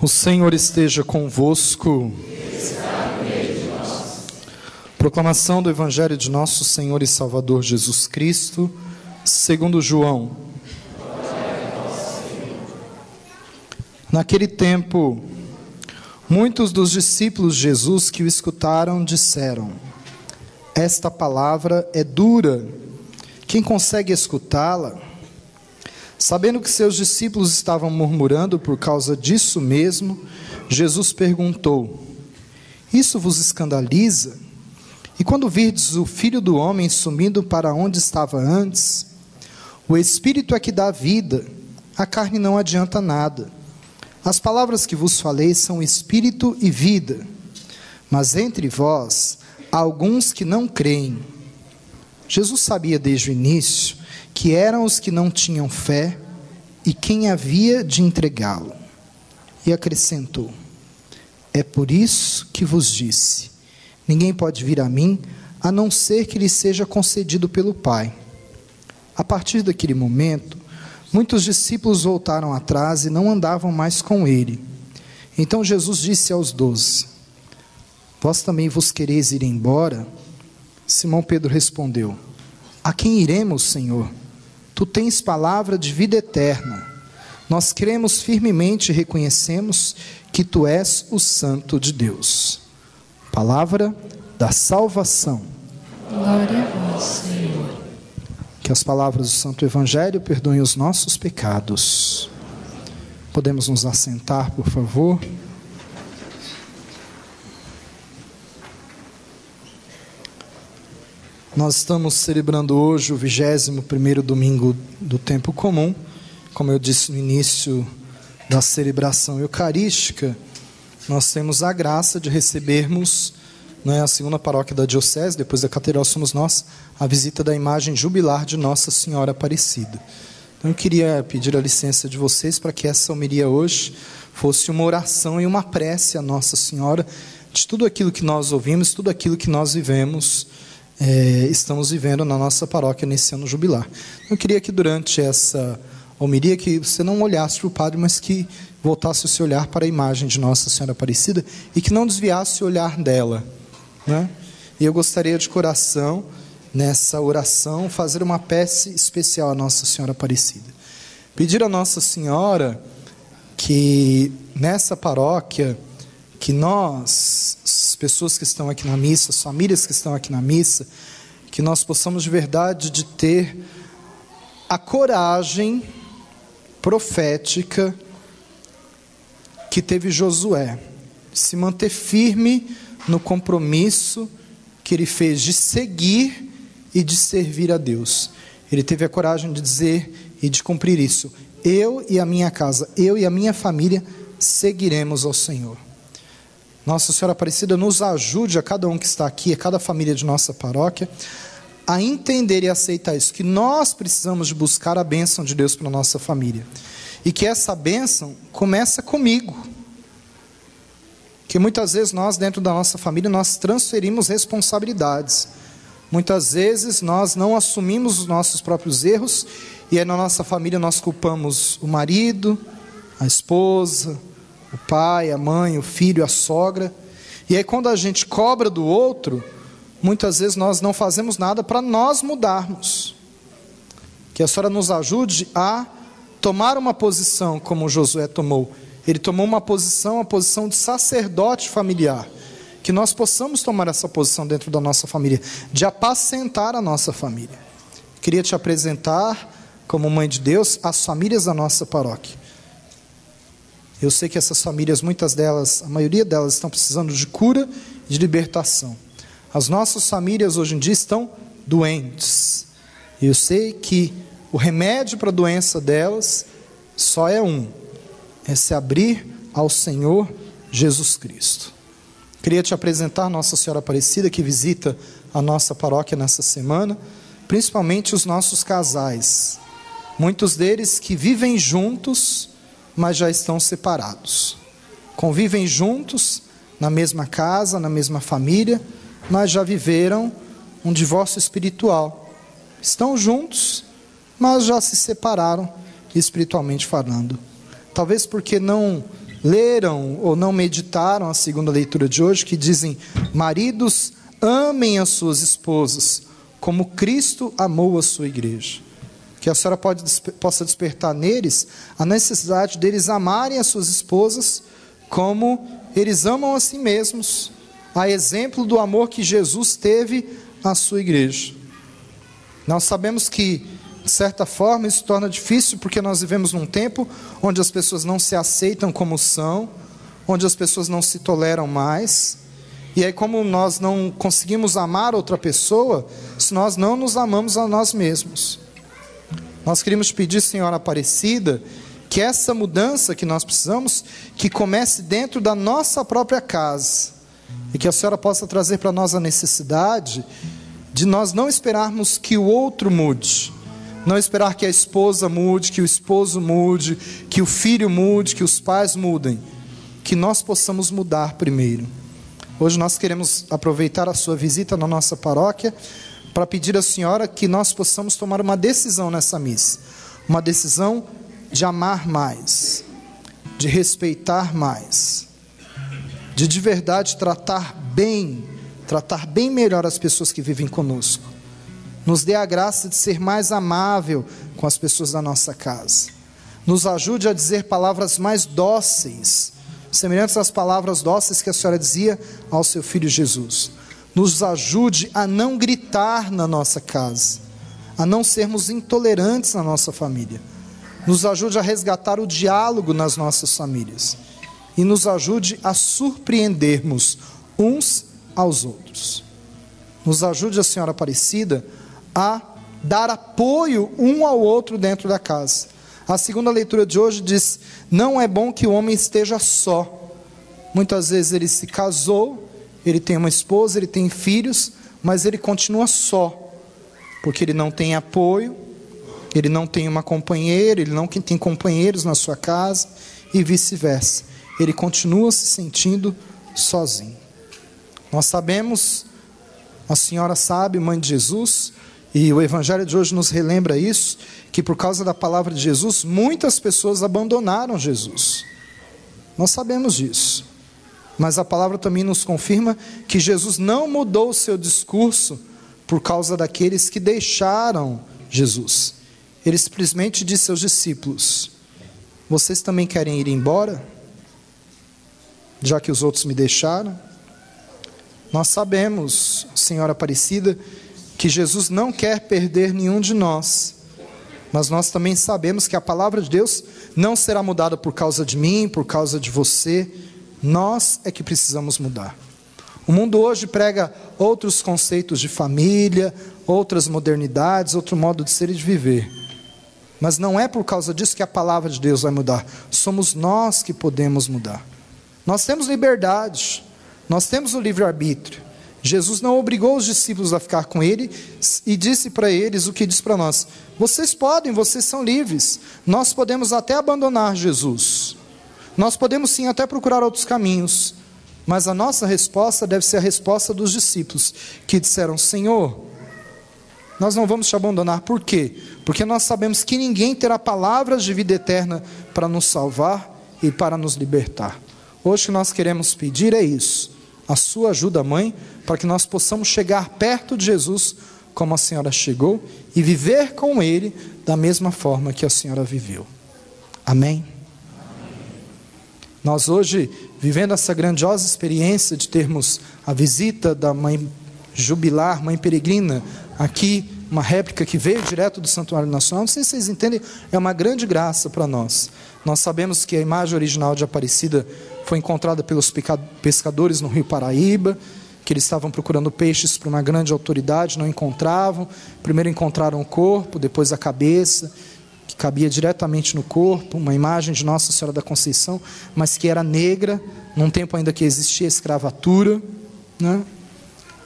O Senhor esteja convosco. Está no meio de nós. Proclamação do Evangelho de nosso Senhor e Salvador Jesus Cristo, segundo João. Naquele tempo, muitos dos discípulos de Jesus que o escutaram disseram: esta palavra é dura, quem consegue escutá-la? Sabendo que seus discípulos estavam murmurando por causa disso mesmo, Jesus perguntou: isso vos escandaliza? E quando virdes o Filho do Homem subindo para onde estava antes? O Espírito é que dá vida, a carne não adianta nada. As palavras que vos falei são Espírito e vida, mas entre vós há alguns que não creem. Jesus sabia desde o início que eram os que não tinham fé e quem havia de entregá-lo. E acrescentou: é por isso que vos disse, ninguém pode vir a mim, a não ser que lhe seja concedido pelo Pai. A partir daquele momento, muitos discípulos voltaram atrás e não andavam mais com ele. Então Jesus disse aos 12: vós também vos quereis ir embora? Simão Pedro respondeu: a quem iremos, Senhor? Tu tens palavra de vida eterna. Nós cremos firmemente e reconhecemos que Tu és o Santo de Deus. Palavra da salvação. Glória a vós, Senhor. Que as palavras do Santo Evangelho perdoem os nossos pecados. Podemos nos assentar, por favor? Nós estamos celebrando hoje o 21º domingo do tempo comum. Como eu disse no início da celebração eucarística, nós temos a graça de recebermos, a segunda paróquia da Diocese, depois da Catedral somos nós, a visita da imagem jubilar de Nossa Senhora Aparecida. Então eu queria pedir a licença de vocês para que essa homilia hoje fosse uma oração e uma prece a Nossa Senhora de tudo aquilo que nós ouvimos, tudo aquilo que nós vivemos, estamos vivendo na nossa paróquia nesse ano jubilar. Eu queria que durante essa homilia que você não olhasse para o padre, mas que voltasse o seu olhar para a imagem de Nossa Senhora Aparecida e que não desviasse o olhar dela, né? E eu gostaria de coração, nessa oração, fazer uma prece especial a Nossa Senhora Aparecida. Pedir a Nossa Senhora que nessa paróquia, que nós, as pessoas que estão aqui na missa, as famílias que estão aqui na missa, que nós possamos de verdade de ter a coragem profética que teve Josué, se manter firme no compromisso que ele fez de seguir e de servir a Deus. Ele teve a coragem de dizer e de cumprir isso: eu e a minha casa, eu e a minha família seguiremos ao Senhor. Nossa Senhora Aparecida nos ajude, a cada um que está aqui, a cada família de nossa paróquia, a entender e aceitar isso, que nós precisamos de buscar a bênção de Deus para a nossa família, e que essa bênção começa comigo, que muitas vezes nós dentro da nossa família, nós transferimos responsabilidades, muitas vezes nós não assumimos os nossos próprios erros, e aí na nossa família nós culpamos o marido, a esposa, o pai, a mãe, o filho, a sogra, e aí quando a gente cobra do outro, muitas vezes nós não fazemos nada para nós mudarmos. Que a senhora nos ajude a tomar uma posição como Josué tomou. Ele tomou uma posição, a posição de sacerdote familiar. Que nós possamos tomar essa posição dentro da nossa família, de apacentar a nossa família. Queria te apresentar, como mãe de Deus, as famílias da nossa paróquia. Eu sei que essas famílias, muitas delas, a maioria delas estão precisando de cura e de libertação. As nossas famílias hoje em dia estão doentes. E eu sei que o remédio para a doença delas só é um: é se abrir ao Senhor Jesus Cristo. Queria te apresentar Nossa Senhora Aparecida, que visita a nossa paróquia nessa semana, principalmente os nossos casais. Muitos deles que vivem juntos, mas já estão separados. Convivem juntos, na mesma casa, na mesma família, mas já viveram um divórcio espiritual. Estão juntos, mas já se separaram espiritualmente falando. Talvez porque não leram ou não meditaram a segunda leitura de hoje, que dizem: maridos, amem as suas esposas, como Cristo amou a sua igreja. Que a senhora possa despertar neles a necessidade deles amarem as suas esposas como eles amam a si mesmos, a exemplo do amor que Jesus teve à sua igreja. Nós sabemos que, de certa forma, isso torna difícil, porque nós vivemos num tempo onde as pessoas não se aceitam como são, onde as pessoas não se toleram mais. E aí, como nós não conseguimos amar outra pessoa, se nós não nos amamos a nós mesmos. Nós queríamos pedir, Senhora Aparecida, que essa mudança que nós precisamos, que comece dentro da nossa própria casa, e que a Senhora possa trazer para nós a necessidade de nós não esperarmos que o outro mude, não esperar que a esposa mude, que o esposo mude, que o filho mude, que os pais mudem, que nós possamos mudar primeiro. Hoje nós queremos aproveitar a sua visita na nossa paróquia para pedir à senhora que nós possamos tomar uma decisão nessa missa, uma decisão de amar mais, de respeitar mais, de verdade tratar bem melhor as pessoas que vivem conosco. Nos dê a graça de ser mais amável com as pessoas da nossa casa. Nos ajude a dizer palavras mais dóceis, semelhantes às palavras dóceis que a senhora dizia ao seu filho Jesus. Nos ajude a não gritar na nossa casa, a não sermos intolerantes na nossa família. Nos ajude a resgatar o diálogo nas nossas famílias. E nos ajude a surpreendermos uns aos outros. Nos ajude, a Senhora Aparecida, a dar apoio um ao outro dentro da casa. A segunda leitura de hoje diz: não é bom que o homem esteja só. Muitas vezes ele se casou, ele tem uma esposa, ele tem filhos, mas ele continua só, porque ele não tem apoio, ele não tem uma companheira, ele não tem companheiros na sua casa, e vice-versa. Ele continua se sentindo sozinho. Nós sabemos, a senhora sabe, mãe de Jesus, e o evangelho de hoje nos relembra isso, que por causa da palavra de Jesus, muitas pessoas abandonaram Jesus. Nós sabemos disso. Mas a palavra também nos confirma que Jesus não mudou o seu discurso por causa daqueles que deixaram Jesus. Ele simplesmente disse aos discípulos: vocês também querem ir embora? Já que os outros me deixaram? Nós sabemos, Senhora Aparecida, que Jesus não quer perder nenhum de nós. Mas nós também sabemos que a palavra de Deus não será mudada por causa de mim, por causa de você. Nós é que precisamos mudar. O mundo hoje prega outros conceitos de família, outras modernidades, outro modo de ser e de viver. Mas não é por causa disso que a palavra de Deus vai mudar. Somos nós que podemos mudar. Nós temos liberdade, nós temos o livre-arbítrio. Jesus não obrigou os discípulos a ficar com ele e disse para eles o que diz para nós: vocês podem, vocês são livres. Nós podemos até abandonar Jesus. Nós podemos sim até procurar outros caminhos, mas a nossa resposta deve ser a resposta dos discípulos, que disseram: Senhor, nós não vamos te abandonar. Por quê? Porque nós sabemos que ninguém terá palavras de vida eterna para nos salvar e para nos libertar. Hoje o que nós queremos pedir é isso, a sua ajuda, mãe, para que nós possamos chegar perto de Jesus como a senhora chegou e viver com ele da mesma forma que a senhora viveu. Amém? Nós hoje, vivendo essa grandiosa experiência de termos a visita da mãe jubilar, mãe peregrina, aqui, uma réplica que veio direto do Santuário Nacional, não sei se vocês entendem, é uma grande graça para nós. Nós sabemos que a imagem original de Aparecida foi encontrada pelos pescadores no Rio Paraíba, que eles estavam procurando peixes para uma grande autoridade, não encontravam. Primeiro encontraram o corpo, depois a cabeça, que cabia diretamente no corpo, uma imagem de Nossa Senhora da Conceição, mas que era negra, num tempo ainda que existia escravatura, né?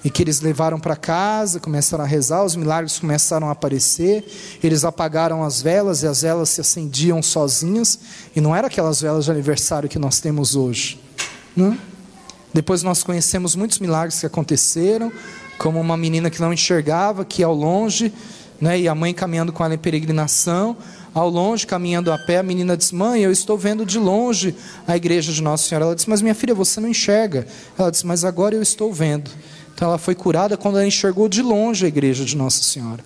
E que eles levaram para casa, começaram a rezar, os milagres começaram a aparecer, eles apagaram as velas, e as velas se acendiam sozinhas, e não eram aquelas velas de aniversário que nós temos hoje, né? Depois nós conhecemos muitos milagres que aconteceram, como uma menina que não enxergava, que ia ao longe, né, e a mãe caminhando com ela em peregrinação, ao longe, caminhando a pé. A menina disse: mãe, eu estou vendo de longe a igreja de Nossa Senhora. Ela disse: mas minha filha, você não enxerga. Ela disse: mas agora eu estou vendo. Então ela foi curada quando ela enxergou de longe a igreja de Nossa Senhora.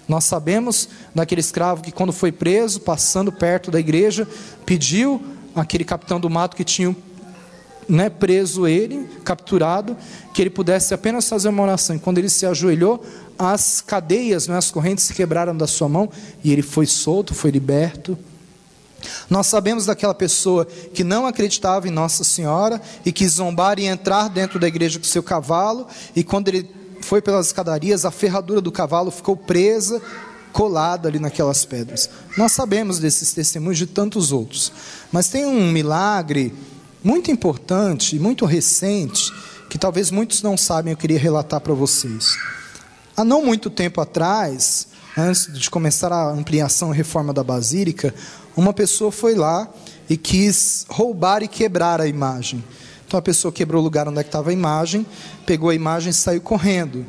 Nós sabemos daquele escravo que, quando foi preso, passando perto da igreja, pediu àquele capitão do mato que tinha preso ele, capturado, que ele pudesse apenas fazer uma oração. E quando ele se ajoelhou, as cadeias, as correntes se quebraram da sua mão e ele foi solto, foi liberto. Nós sabemos daquela pessoa que não acreditava em Nossa Senhora e quis zombar e entrar dentro da igreja com seu cavalo, e quando ele foi pelas escadarias, a ferradura do cavalo ficou presa, colada ali naquelas pedras. Nós sabemos desses testemunhos, de tantos outros, mas tem um milagre muito importante, muito recente, que talvez muitos não sabem. Eu queria relatar para vocês. Há não muito tempo atrás, antes de começar a ampliação e reforma da Basílica, uma pessoa foi lá e quis roubar e quebrar a imagem. Então a pessoa quebrou o lugar onde estava a imagem, pegou a imagem e saiu correndo.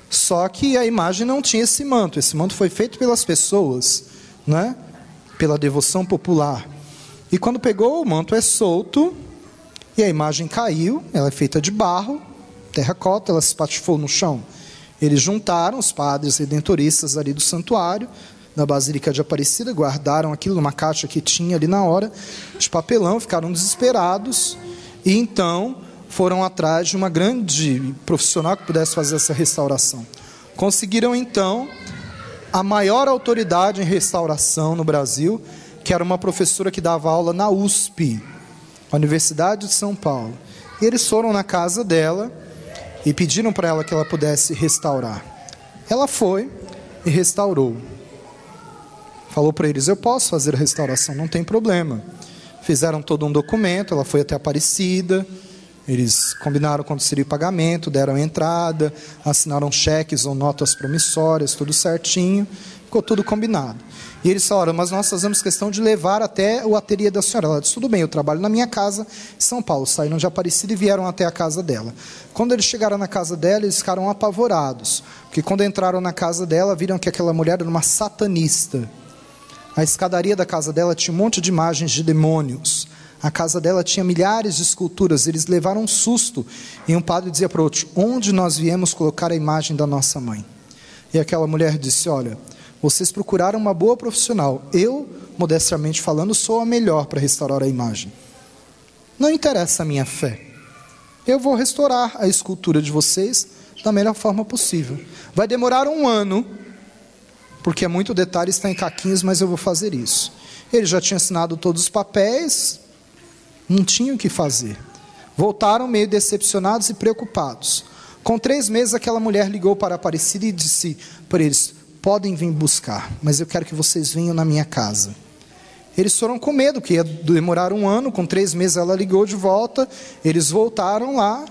Só que a imagem não tinha esse manto foi feito pelas pessoas, pela devoção popular. E quando pegou, o manto é solto, e a imagem caiu. Ela é feita de barro, terracota, ela se espatifou no chão. Eles juntaram, os padres redentoristas ali do santuário, da Basílica de Aparecida, guardaram aquilo numa caixa que tinha ali na hora, de papelão, ficaram desesperados, e então foram atrás de uma grande profissional que pudesse fazer essa restauração. Conseguiram então a maior autoridade em restauração no Brasil, que era uma professora que dava aula na USP, a Universidade de São Paulo. E eles foram na casa dela e pediram para ela que ela pudesse restaurar. Ela foi e restaurou. Falou para eles: eu posso fazer a restauração, não tem problema. Fizeram todo um documento, ela foi até Aparecida, eles combinaram quanto seria o pagamento, deram a entrada, assinaram cheques ou notas promissórias, tudo certinho, ficou tudo combinado. E eles falaram: mas nós fazemos questão de levar até o ateliê da senhora. Ela disse: tudo bem, eu trabalho na minha casa em São Paulo. Saíram de Aparecida e vieram até a casa dela. Quando eles chegaram na casa dela, eles ficaram apavorados, porque quando entraram na casa dela, viram que aquela mulher era uma satanista. A escadaria da casa dela tinha um monte de imagens de demônios. A casa dela tinha milhares de esculturas. Eles levaram um susto. E um padre dizia para o outro: onde nós viemos colocar a imagem da nossa mãe? E aquela mulher disse: olha, vocês procuraram uma boa profissional. Eu, modestamente falando, sou a melhor para restaurar a imagem. Não interessa a minha fé. Eu vou restaurar a escultura de vocês da melhor forma possível. Vai demorar 1 ano, porque é muito detalhe, está em caquinhos, mas eu vou fazer isso. Ele já tinha assinado todos os papéis, não tinham o que fazer. Voltaram meio decepcionados e preocupados. Com 3 meses, aquela mulher ligou para Aparecida e disse para eles: podem vir buscar, mas eu quero que vocês venham na minha casa. Eles foram com medo, que ia demorar 1 ano. Com 3 meses ela ligou de volta. Eles voltaram lá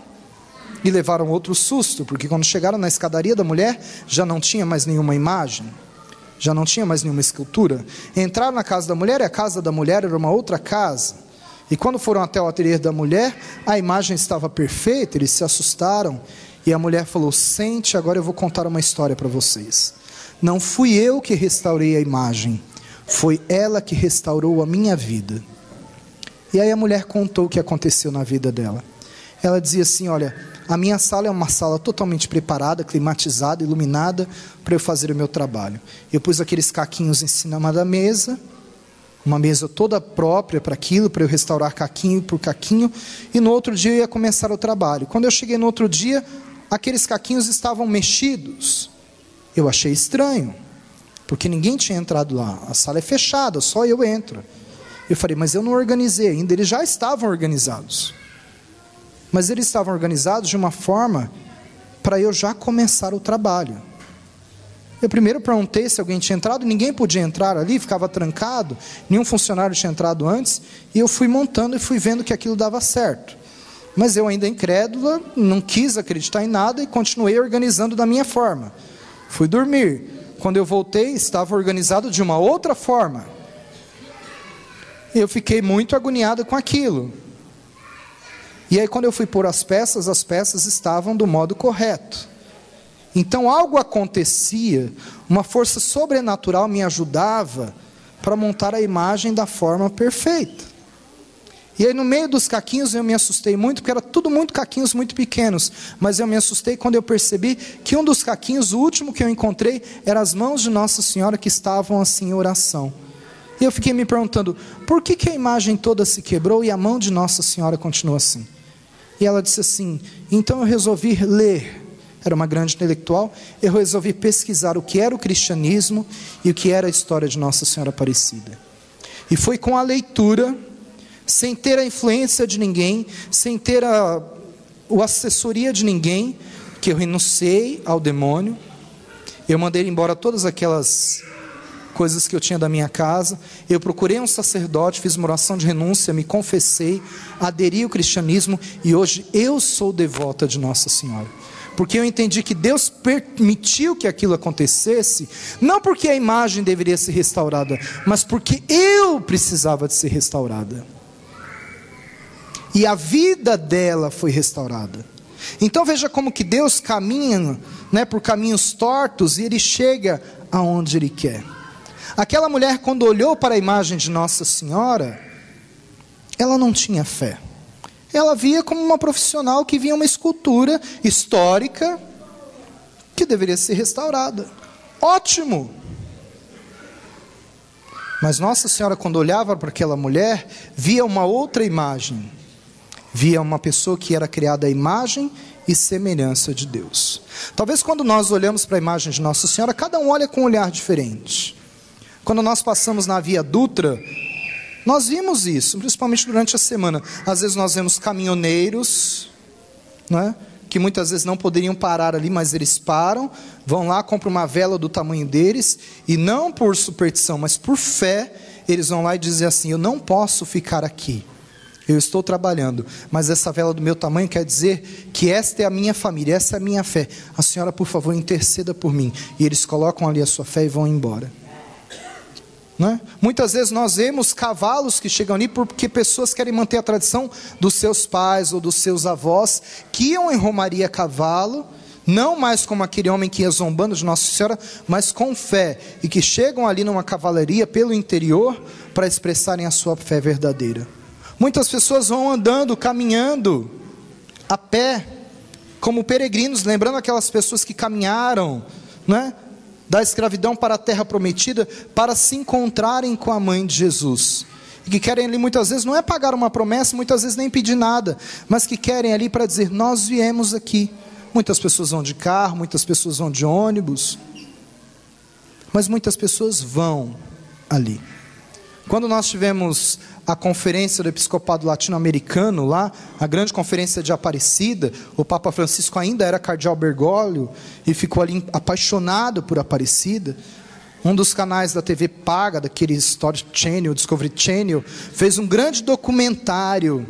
e levaram outro susto, porque quando chegaram na escadaria da mulher, já não tinha mais nenhuma imagem, já não tinha mais nenhuma escultura. Entraram na casa da mulher, e a casa da mulher era uma outra casa. E quando foram até o ateliê da mulher, a imagem estava perfeita. Eles se assustaram, e a mulher falou: sente, agora eu vou contar uma história para vocês. Não fui eu que restaurei a imagem, foi ela que restaurou a minha vida. E aí a mulher contou o que aconteceu na vida dela. Ela dizia assim: olha, a minha sala é uma sala totalmente preparada, climatizada, iluminada, para eu fazer o meu trabalho. Eu pus aqueles caquinhos em cima da mesa, uma mesa toda própria para aquilo, para eu restaurar caquinho por caquinho, e no outro dia eu ia começar o trabalho. Quando eu cheguei no outro dia, aqueles caquinhos estavam mexidos. Eu achei estranho, porque ninguém tinha entrado lá. A sala é fechada, só eu entro. Eu falei: mas eu não organizei ainda. Eles já estavam organizados, mas eles estavam organizados de uma forma para eu já começar o trabalho. Eu primeiro perguntei se alguém tinha entrado. Ninguém podia entrar ali, ficava trancado, nenhum funcionário tinha entrado antes. E eu fui montando e fui vendo que aquilo dava certo. Mas eu, ainda incrédula, não quis acreditar em nada e continuei organizando da minha forma. Fui dormir. Quando eu voltei, estava organizado de uma outra forma. Eu fiquei muito agoniado com aquilo. E aí, quando eu fui pôr as peças estavam do modo correto. Então algo acontecia, uma força sobrenatural me ajudava para montar a imagem da forma perfeita. E aí no meio dos caquinhos eu me assustei muito, porque era tudo muito caquinhos muito pequenos. Mas eu me assustei quando eu percebi que um dos caquinhos, o último que eu encontrei, eram as mãos de Nossa Senhora que estavam assim em oração. E eu fiquei me perguntando, por que a imagem toda se quebrou e a mão de Nossa Senhora continua assim? E ela disse assim, então eu resolvi ler. Era uma grande intelectual, eu resolvi pesquisar o que era o cristianismo e o que era a história de Nossa Senhora Aparecida. E foi com a leitura, sem ter a influência de ninguém, sem ter a assessoria de ninguém, que eu renunciei ao demônio. Eu mandei embora todas aquelas coisas que eu tinha da minha casa. Eu procurei um sacerdote, fiz uma oração de renúncia, me confessei, aderi ao cristianismo e hoje eu sou devota de Nossa Senhora. Porque eu entendi que Deus permitiu que aquilo acontecesse, não porque a imagem deveria ser restaurada, mas porque eu precisava de ser restaurada. E a vida dela foi restaurada. Então veja como que Deus caminha, né, por caminhos tortos e Ele chega aonde Ele quer. Aquela mulher, quando olhou para a imagem de Nossa Senhora, ela não tinha fé. Ela via como uma profissional que via uma escultura histórica que deveria ser restaurada. Ótimo! Mas Nossa Senhora, quando olhava para aquela mulher, via uma outra imagem. Via uma pessoa que era criada à imagem e semelhança de Deus. Talvez quando nós olhamos para a imagem de Nossa Senhora, cada um olha com um olhar diferente. Quando nós passamos na Via Dutra, nós vimos isso, principalmente durante a semana. Às vezes nós vemos caminhoneiros, né, que muitas vezes não poderiam parar ali, mas eles param, vão lá, compram uma vela do tamanho deles, e não por superstição, mas por fé, eles vão lá e dizem assim, eu não posso ficar aqui, eu estou trabalhando, mas essa vela do meu tamanho quer dizer que esta é a minha família, essa é a minha fé, a senhora por favor interceda por mim, e eles colocam ali a sua fé e vão embora. Né? Muitas vezes nós vemos cavalos que chegam ali porque pessoas querem manter a tradição dos seus pais ou dos seus avós, que iam em romaria a cavalo, não mais como aquele homem que ia zombando de Nossa Senhora, mas com fé, e que chegam ali numa cavalaria pelo interior para expressarem a sua fé verdadeira. Muitas pessoas vão andando, caminhando a pé, como peregrinos, lembrando aquelas pessoas que caminharam, né, da escravidão para a terra prometida, para se encontrarem com a mãe de Jesus, e que querem ali muitas vezes, não é pagar uma promessa, muitas vezes nem pedir nada, mas que querem ali para dizer, nós viemos aqui. Muitas pessoas vão de carro, muitas pessoas vão de ônibus, mas muitas pessoas vão ali. Quando nós tivemos a conferência do episcopado latino-americano lá, a grande conferência de Aparecida, o Papa Francisco ainda era cardeal Bergoglio, e ficou ali apaixonado por Aparecida. Um dos canais da TV paga, daquele History Channel, Discovery Channel, fez um grande documentário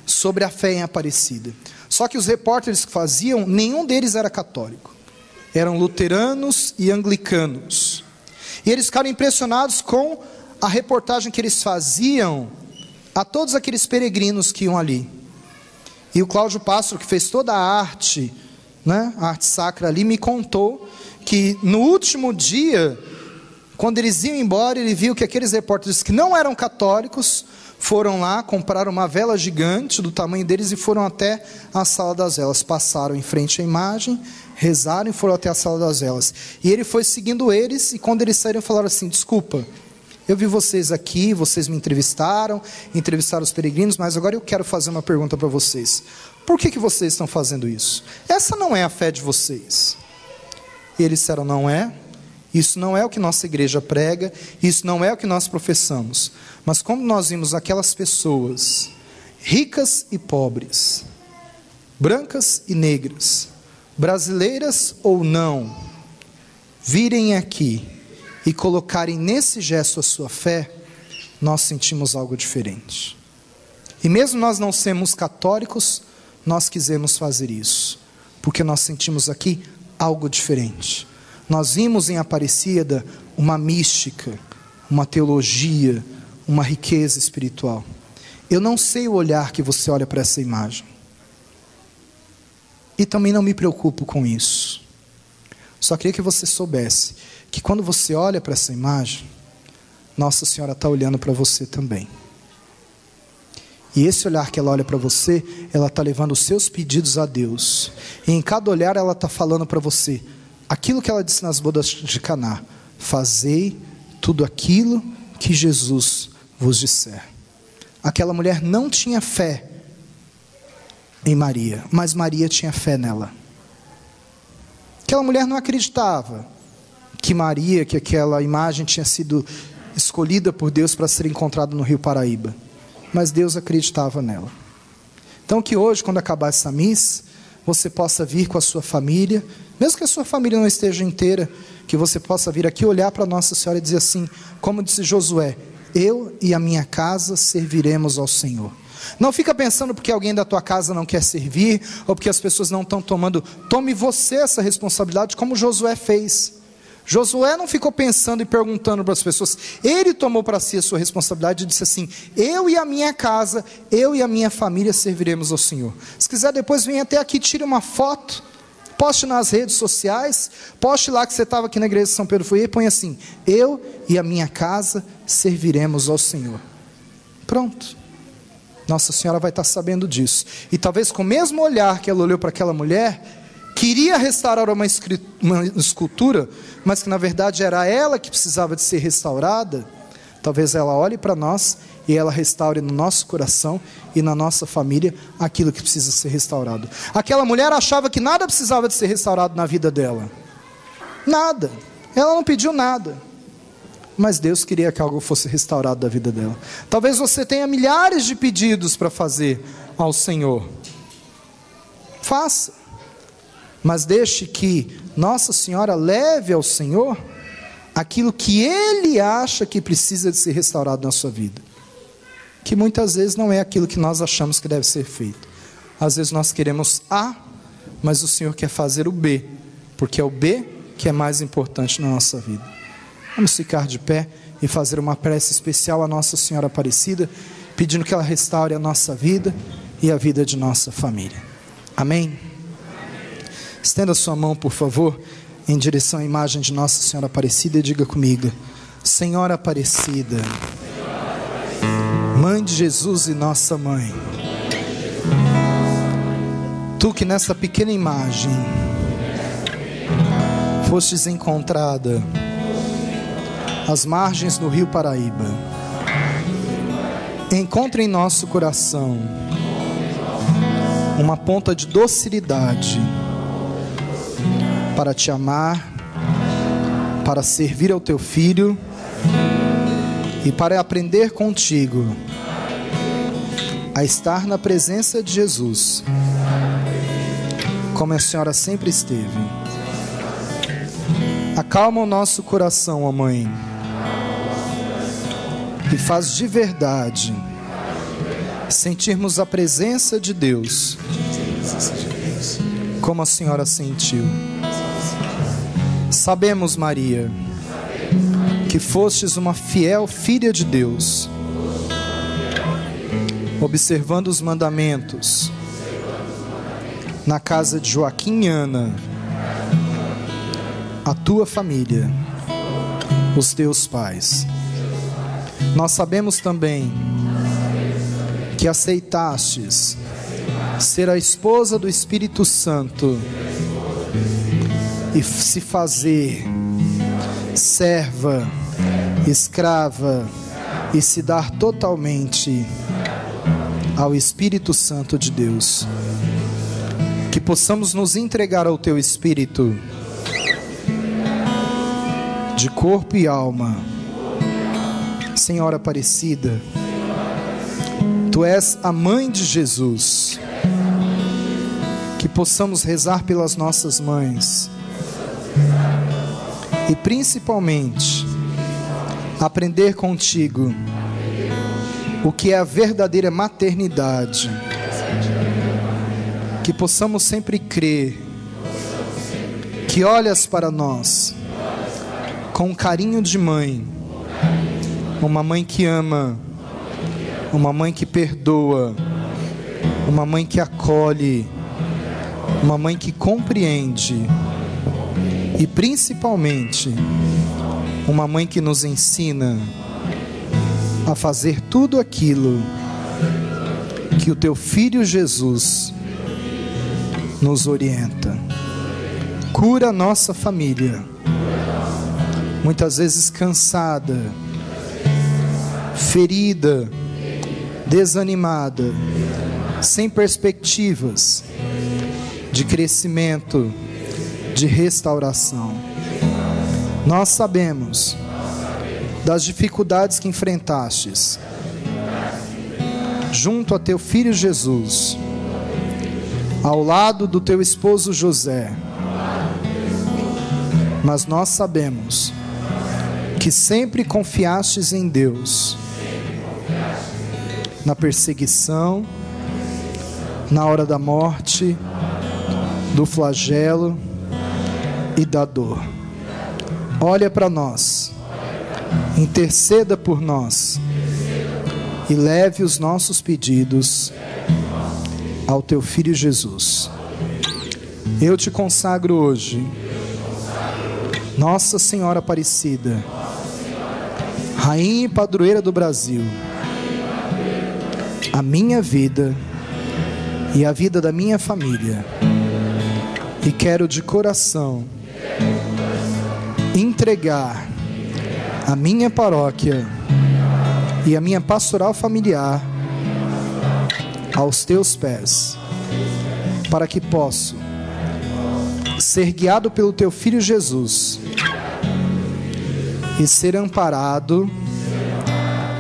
sobre a fé em Aparecida. Só que os repórteres que faziam, nenhum deles era católico. Eram luteranos e anglicanos. E eles ficaram impressionados com a reportagem que eles faziam a todos aqueles peregrinos que iam ali. E o Cláudio Pastro, que fez toda a arte, né, a arte sacra ali, me contou que no último dia, quando eles iam embora, ele viu que aqueles repórteres que não eram católicos foram lá, compraram uma vela gigante do tamanho deles e foram até a sala das velas. Passaram em frente à imagem, rezaram e foram até a sala das velas. E ele foi seguindo eles, e quando eles saíram, falaram assim, desculpa, eu vi vocês aqui, vocês me entrevistaram os peregrinos, mas agora eu quero fazer uma pergunta para vocês. Por que vocês estão fazendo isso? Essa não é a fé de vocês. E eles disseram, não é. Isso não é o que nossa igreja prega, isso não é o que nós professamos. Mas como nós vimos aquelas pessoas, ricas e pobres, brancas e negras, brasileiras ou não, virem aqui e colocarem nesse gesto a sua fé, nós sentimos algo diferente. E mesmo nós não sermos católicos, nós quisemos fazer isso, porque nós sentimos aqui algo diferente. Nós vimos em Aparecida uma mística, uma teologia, uma riqueza espiritual. Eu não sei o olhar que você olha para essa imagem. E também não me preocupo com isso. Só queria que você soubesse que quando você olha para essa imagem, Nossa Senhora está olhando para você também. E esse olhar que ela olha para você, ela está levando os seus pedidos a Deus. E em cada olhar ela está falando para você aquilo que ela disse nas bodas de Caná: fazei tudo aquilo que Jesus vos disser. Aquela mulher não tinha fé em Maria, mas Maria tinha fé nela. Aquela mulher não acreditava que Maria, que aquela imagem tinha sido escolhida por Deus para ser encontrada no Rio Paraíba, mas Deus acreditava nela. Então que hoje, quando acabar essa missa, você possa vir com a sua família, mesmo que a sua família não esteja inteira, que você possa vir aqui olhar para Nossa Senhora e dizer assim, como disse Josué: eu e a minha casa serviremos ao Senhor. Não fica pensando porque alguém da tua casa não quer servir, ou porque as pessoas não estão tomando. Tome você essa responsabilidade, como Josué fez. Josué não ficou pensando e perguntando para as pessoas. Ele tomou para si a sua responsabilidade e disse assim: eu e a minha casa, eu e a minha família serviremos ao Senhor. Se quiser depois venha até aqui, tire uma foto, poste nas redes sociais, poste lá que você estava aqui na igreja de São Pedro Fuê, e põe assim: eu e a minha casa serviremos ao Senhor. Pronto. Nossa Senhora vai estar sabendo disso. E talvez com o mesmo olhar que ela olhou para aquela mulher, queria restaurar uma escultura, mas que na verdade era ela que precisava de ser restaurada. Talvez ela olhe para nós e ela restaure no nosso coração e na nossa família aquilo que precisa ser restaurado. Aquela mulher achava que nada precisava de ser restaurado na vida dela. Nada. Ela não pediu nada. Mas Deus queria que algo fosse restaurado da vida dela. Talvez você tenha milhares de pedidos para fazer ao Senhor. Faça. Mas deixe que Nossa Senhora leve ao Senhor aquilo que Ele acha que precisa de ser restaurado na sua vida. Que muitas vezes não é aquilo que nós achamos que deve ser feito. Às vezes nós queremos A, mas o Senhor quer fazer o B, porque é o B que é mais importante na nossa vida. Vamos ficar de pé e fazer uma prece especial à Nossa Senhora Aparecida, pedindo que ela restaure a nossa vida e a vida de nossa família. Amém? Estenda sua mão, por favor, em direção à imagem de Nossa Senhora Aparecida e diga comigo: Senhora Aparecida, Mãe de Jesus e nossa Mãe, Tu que nessa pequena imagem fostes encontrada às margens do Rio Paraíba, encontre em nosso coração uma ponta de docilidade para te amar, para servir ao teu filho e para aprender contigo a estar na presença de Jesus, como a Senhora sempre esteve. Acalma o nosso coração, ó Mãe, e faz de verdade sentirmos a presença de Deus, como a Senhora sentiu. Sabemos, Maria, que fostes uma fiel filha de Deus, observando os mandamentos na casa de Joaquim e Ana, a tua família, os teus pais. Nós sabemos também que aceitastes ser a esposa do Espírito Santo e se fazer serva, escrava e se dar totalmente ao Espírito Santo de Deus. Que possamos nos entregar ao teu Espírito de corpo e alma. Senhora Aparecida, Tu és a Mãe de Jesus. Que possamos rezar pelas nossas mães e principalmente aprender contigo o que é a verdadeira maternidade. Que possamos sempre crer que olhas para nós com carinho de mãe, uma mãe que ama, uma mãe que perdoa, uma mãe que acolhe, uma mãe que compreende e principalmente uma mãe que nos ensina a fazer tudo aquilo que o teu Filho Jesus nos orienta. Cura a nossa família, muitas vezes cansada, ferida, desanimada, sem perspectivas de crescimento, de restauração. Nós sabemos das dificuldades que enfrentastes junto a teu Filho Jesus, ao lado do teu esposo José. Mas nós sabemos que sempre confiastes em Deus, na perseguição, na hora da morte, do flagelo e da dor. Olha para nós, interceda por nós e leve os nossos pedidos ao teu Filho Jesus. Eu te consagro hoje, Nossa Senhora Aparecida, Rainha e Padroeira do Brasil, a minha vida e a vida da minha família, e quero de coração entregar a minha paróquia e a minha pastoral familiar aos teus pés, para que possa ser guiado pelo teu Filho Jesus e ser amparado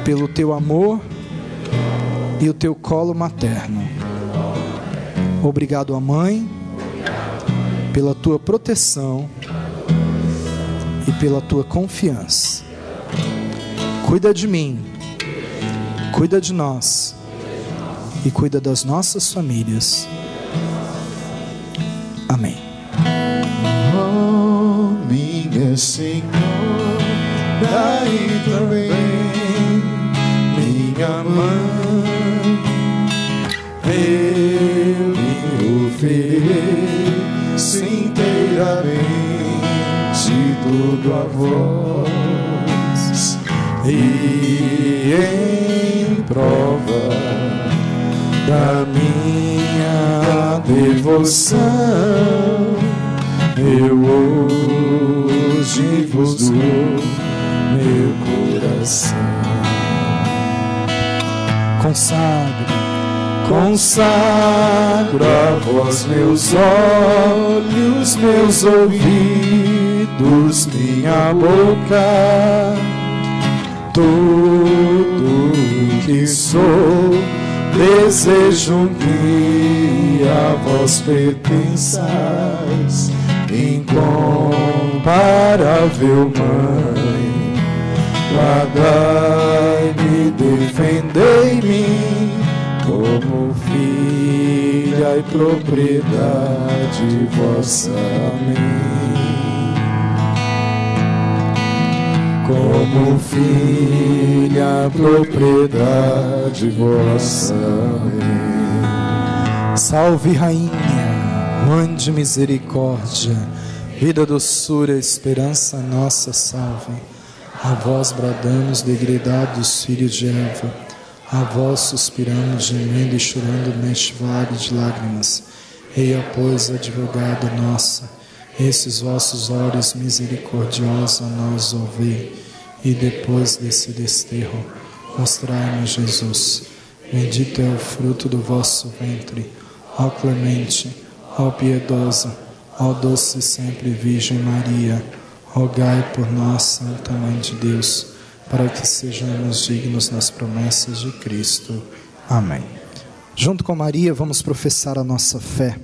pelo teu amor e o teu colo materno. Obrigado, Mãe, pela tua proteção e pela tua confiança. Cuida de mim, cuida de nós e cuida das nossas famílias. Amém. Oh, minha Senhora e também minha mãe, eu me ofereço inteiramente tudo a vós, e em prova da minha devoção, eu hoje vos dou meu coração. Consagro a vós meus olhos, meus ouvidos, minha boca, tudo que sou. Desejo que a vós pertençais, incomparável Mãe. Guardai-me, defendei-me, como filha e propriedade vossa. Amém. Como filha, propriedade vossa. Amém. Salve, Rainha, Mãe de misericórdia, vida, doçura, esperança nossa, salve. A vós bradamos, degredados filhos de Eva, a vós suspiramos, gemendo e chorando neste vale de lágrimas. Eia, pois, advogada nossa, esses vossos olhos misericordiosos a nós ouvei, e depois desse desterro, mostrai-nos Jesus. Bendito é o fruto do vosso ventre, ó clemente, ó piedosa, ó doce sempre Virgem Maria. Rogai por nós, Santa Mãe de Deus, para que sejamos dignos das promessas de Cristo. Amém. Junto com Maria, vamos professar a nossa fé.